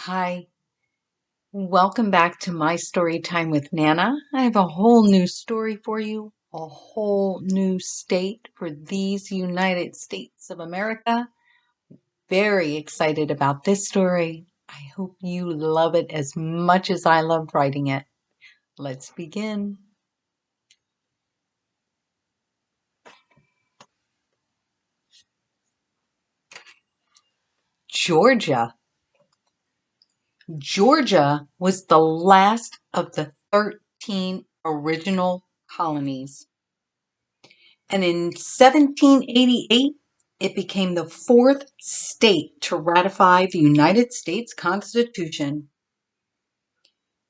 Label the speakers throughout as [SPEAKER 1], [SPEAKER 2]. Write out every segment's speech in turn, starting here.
[SPEAKER 1] Hi, welcome back to my story time with Nana. I have a whole new story for you, a whole new state for these United States of America. Very excited about this story. I hope you love it as much as I loved writing it. Let's begin. Georgia. Georgia was the last of the 13 original colonies. And in 1788, it became the fourth state to ratify the United States Constitution.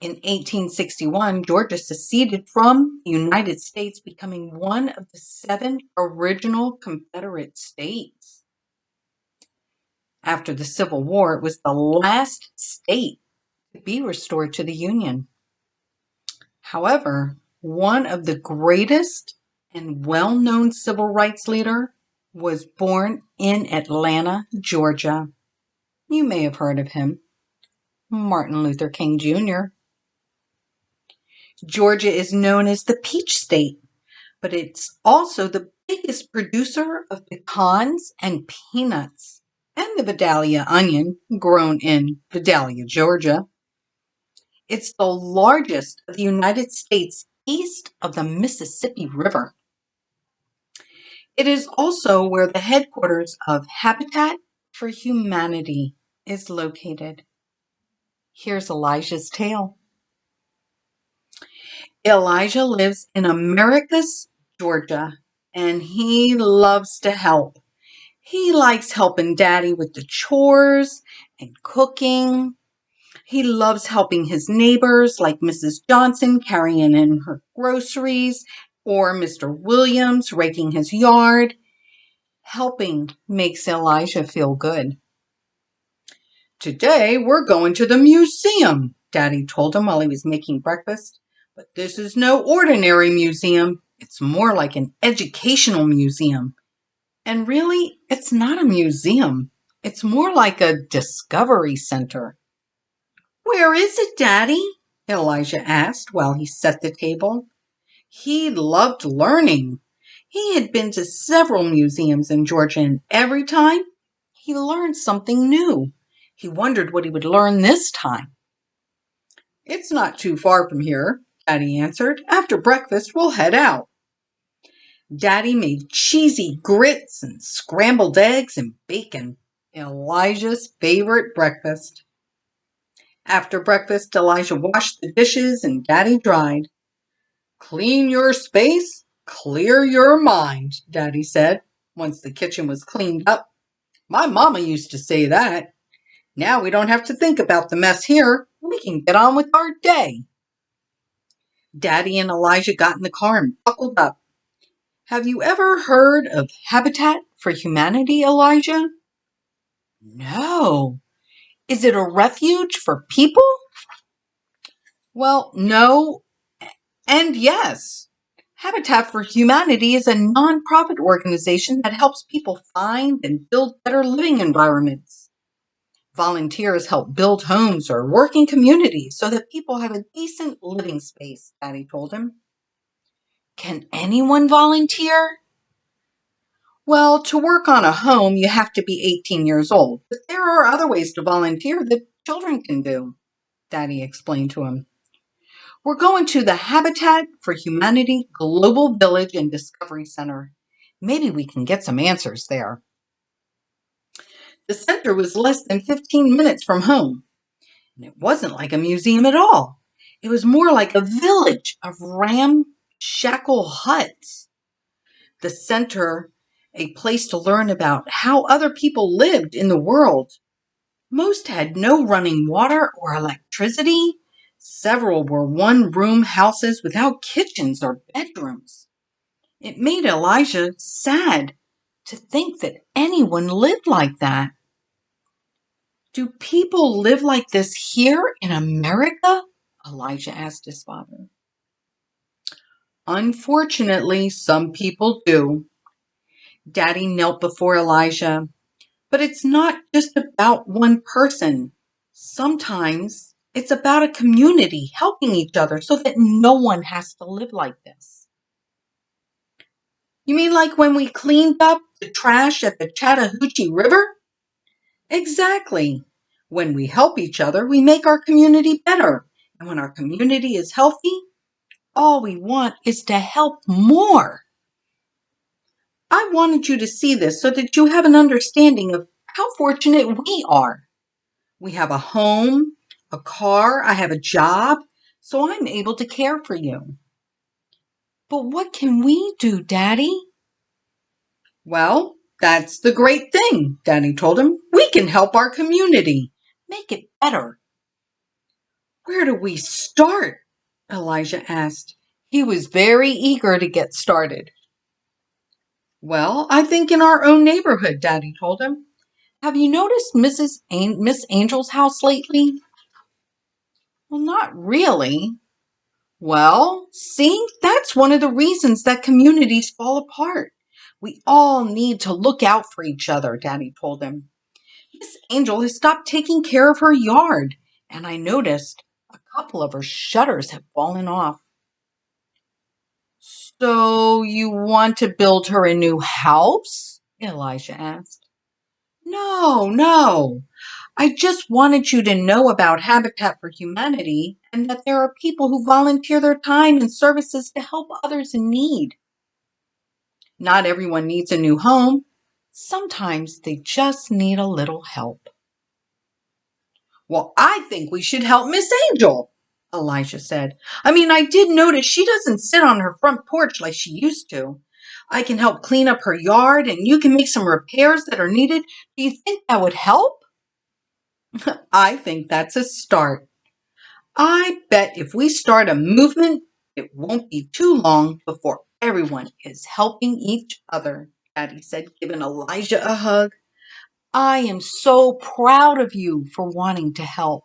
[SPEAKER 1] In 1861, Georgia seceded from the United States, becoming one of the 7 original Confederate states. After the Civil War, it was the last state to be restored to the Union. However, one of the greatest and well-known civil rights leader was born in Atlanta, Georgia. You may have heard of him, Martin Luther King Jr. Georgia is known as the Peach State, but it's also the biggest producer of pecans and peanuts and the Vidalia onion grown in Vidalia, Georgia. It's the largest of the United States east of the Mississippi River. It is also where the headquarters of Habitat for Humanity is located. Here's Elijah's tale. Elijah lives in Americus, Georgia, and he loves to help. He likes helping Daddy with the chores and cooking. He loves helping his neighbors like Mrs. Johnson carrying in her groceries or Mr. Williams raking his yard. Helping makes Elijah feel good. Today we're going to the museum, Daddy told him while he was making breakfast. But this is no ordinary museum. It's more like an educational museum. And really, it's not a museum. It's more like a discovery center. Where is it, Daddy? Elijah asked while he set the table. He loved learning. He had been to several museums in Georgia, and every time he learned something new. He wondered what he would learn this time. It's not too far from here, Daddy answered. After breakfast, we'll head out. Daddy made cheesy grits and scrambled eggs and bacon, Elijah's favorite breakfast. After breakfast, Elijah washed the dishes and Daddy dried. Clean your space, clear your mind, Daddy said, once the kitchen was cleaned up. My mama used to say that. Now we don't have to think about the mess here. We can get on with our day. Daddy and Elijah got in the car and buckled up. Have you ever heard of Habitat for Humanity, Elijah? No. Is it a refuge for people? Well, no and yes. Habitat for Humanity is a nonprofit organization that helps people find and build better living environments. Volunteers help build homes or work in communities so that people have a decent living space, Daddy told him. Can anyone volunteer? Well, to work on a home, you have to be 18 years old, but there are other ways to volunteer that children can do, Daddy explained to him. We're going to the Habitat for Humanity Global Village and Discovery Center. Maybe we can get some answers there. The center was less than 15 minutes from home, and it wasn't like a museum at all. It was more like a village of ramshackle huts. The center, a place to learn about how other people lived in the world. Most had no running water or electricity. Several were one-room houses without kitchens or bedrooms. It made Elijah sad to think that anyone lived like that. Do people live like this here in America? Elijah asked his father. Unfortunately, some people do. Daddy knelt before Elijah. But it's not just about one person. Sometimes it's about a community helping each other so that no one has to live like this. You mean like when we cleaned up the trash at the Chattahoochee River? Exactly. When we help each other, we make our community better. And when our community is healthy, all we want is to help more. I wanted you to see this so that you have an understanding of how fortunate we are. We have a home, a car, I have a job, so I'm able to care for you. But what can we do, Daddy? Well, that's the great thing, Daddy told him. We can help our community, make it better. Where do we start? Elijah asked. He was very eager to get started. Well, I think in our own neighborhood, Daddy told him. Have you noticed Miss Angel's house lately? Well, not really. Well, see, that's one of the reasons that communities fall apart. We all need to look out for each other, Daddy told him. Miss Angel has stopped taking care of her yard, and I noticed a couple of her shutters have fallen off. So you want to build her a new house? Elijah asked. No. I just wanted you to know about Habitat for Humanity and that there are people who volunteer their time and services to help others in need. Not everyone needs a new home. Sometimes they just need a little help. Well, I think we should help Miss Angel, Elijah said. I did notice she doesn't sit on her front porch like she used to. I can help clean up her yard and you can make some repairs that are needed. Do you think that would help? I think that's a start. I bet if we start a movement, it won't be too long before everyone is helping each other, Daddy said, giving Elijah a hug. I am so proud of you for wanting to help.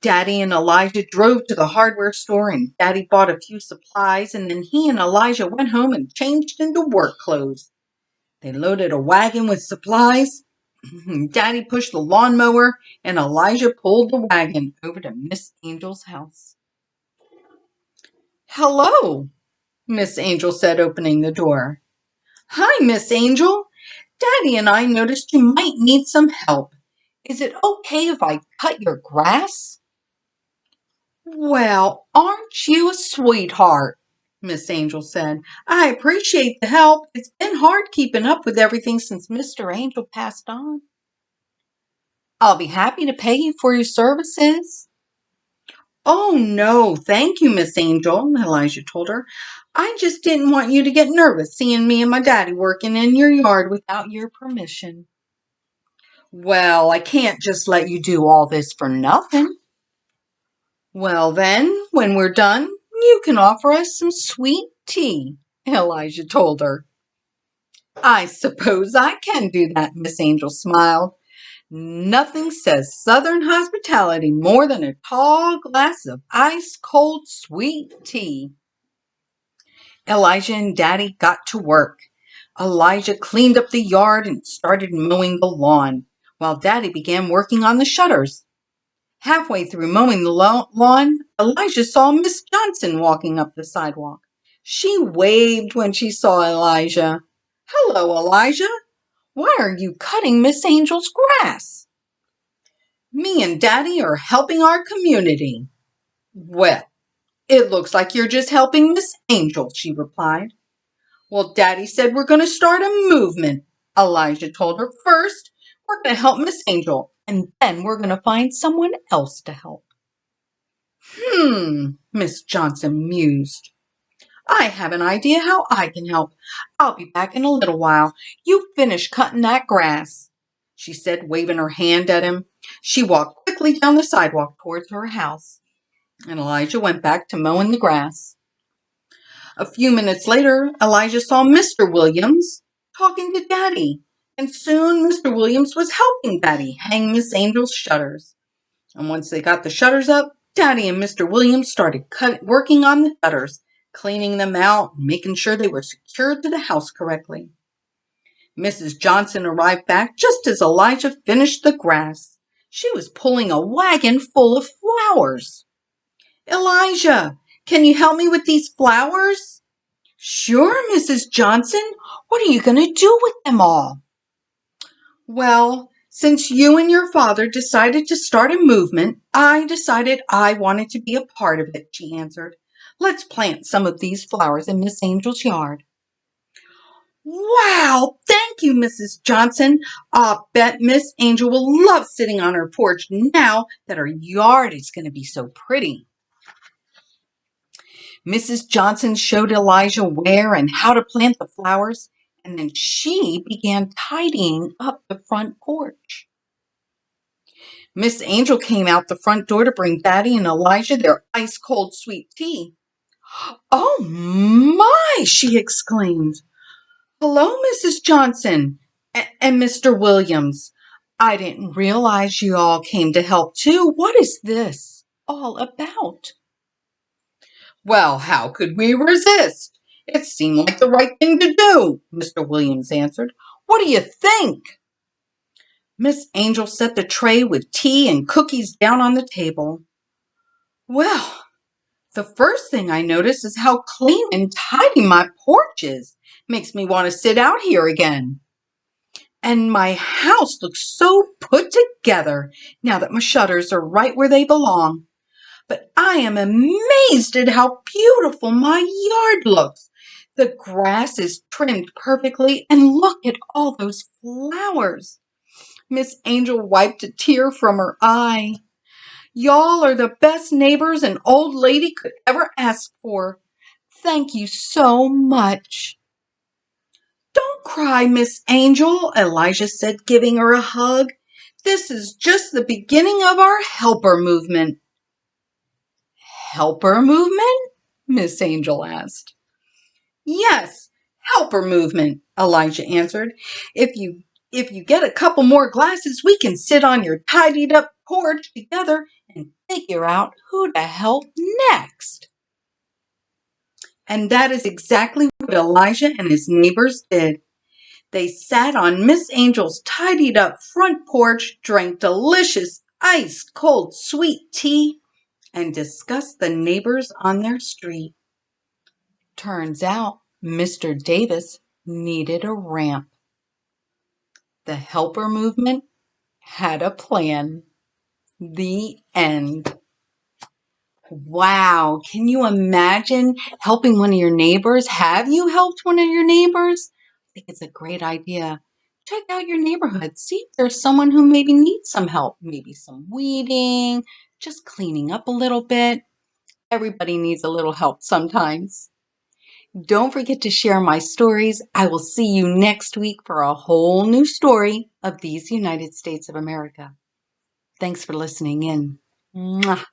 [SPEAKER 1] Daddy and Elijah drove to the hardware store and Daddy bought a few supplies and then he and Elijah went home and changed into work clothes. They loaded a wagon with supplies. Daddy pushed the lawnmower and Elijah pulled the wagon over to Miss Angel's house. Hello, Miss Angel said, opening the door. Hi, Miss Angel. Daddy and I noticed you might need some help. Is it okay if I cut your grass? Well, aren't you a sweetheart? Miss Angel said. I appreciate the help. It's been hard keeping up with everything since Mr. Angel passed on. I'll be happy to pay you for your services. Oh, no, thank you, Miss Angel, Elijah told her. I just didn't want you to get nervous seeing me and my daddy working in your yard without your permission. Well, I can't just let you do all this for nothing. Well, then, when we're done, you can offer us some sweet tea, Elijah told her. I suppose I can do that, Miss Angel smiled. Nothing says Southern hospitality more than a tall glass of ice-cold sweet tea. Elijah and Daddy got to work. Elijah cleaned up the yard and started mowing the lawn, while Daddy began working on the shutters. Halfway through mowing the lawn, Elijah saw Miss Johnson walking up the sidewalk. She waved when she saw Elijah. Hello, Elijah. Why are you cutting Miss Angel's grass? Me and Daddy are helping our community. Well, it looks like you're just helping Miss Angel, she replied. Well, Daddy said we're going to start a movement, Elijah told her. First, we're going to help Miss Angel, and then we're going to find someone else to help. Miss Johnson mused. I have an idea how I can help. I'll be back in a little while. You finish cutting that grass, she said, waving her hand at him. She walked quickly down the sidewalk towards her house, and Elijah went back to mowing the grass. A few minutes later, Elijah saw Mr. Williams talking to Daddy, and soon Mr. Williams was helping Daddy hang Miss Angel's shutters. And once they got the shutters up, Daddy and Mr. Williams started working on the shutters, cleaning them out and making sure they were secured to the house correctly. Mrs. Johnson arrived back just as Elijah finished the grass. She was pulling a wagon full of flowers. Elijah, can you help me with these flowers? Sure, Mrs. Johnson. What are you going to do with them all? Well, since you and your father decided to start a movement, I decided I wanted to be a part of it, she answered. Let's plant some of these flowers in Miss Angel's yard. Wow, thank you, Mrs. Johnson. I'll bet Miss Angel will love sitting on her porch now that her yard is going to be so pretty. Mrs. Johnson showed Elijah where and how to plant the flowers, and then she began tidying up the front porch. Miss Angel came out the front door to bring Daddy and Elijah their ice-cold sweet tea. Oh my, she exclaimed. Hello, Mrs. Johnson and Mr. Williams. I didn't realize you all came to help too. What is this all about? Well, how could we resist? It seemed like the right thing to do, Mr. Williams answered. What do you think? Miss Angel set the tray with tea and cookies down on the table. Well, the first thing I notice is how clean and tidy my porch is. Makes me want to sit out here again. And my house looks so put together now that my shutters are right where they belong. But I am amazed at how beautiful my yard looks. The grass is trimmed perfectly, and look at all those flowers. Miss Angel wiped a tear from her eye. Y'all are the best neighbors an old lady could ever ask for. Thank you so much. Don't cry, Miss Angel, Elijah said, giving her a hug. This is just the beginning of our helper movement. Helper movement? Miss Angel asked. Yes, helper movement, Elijah answered. If you get a couple more glasses, we can sit on your tidied up porch together and figure out who to help next. And that is exactly what Elijah and his neighbors did. They sat on Miss Angel's tidied up front porch, drank delicious ice-cold sweet tea, and discussed the neighbors on their street. Turns out Mr. Davis needed a ramp. The helper movement had a plan. The end. Wow, can you imagine helping one of your neighbors? Have you helped one of your neighbors? I think it's a great idea. Check out your neighborhood. See if there's someone who maybe needs some help. Maybe some weeding, just cleaning up a little bit. Everybody needs a little help sometimes. Don't forget to share my stories. I will see you next week for a whole new story of these United States of America. Thanks for listening in. Mwah.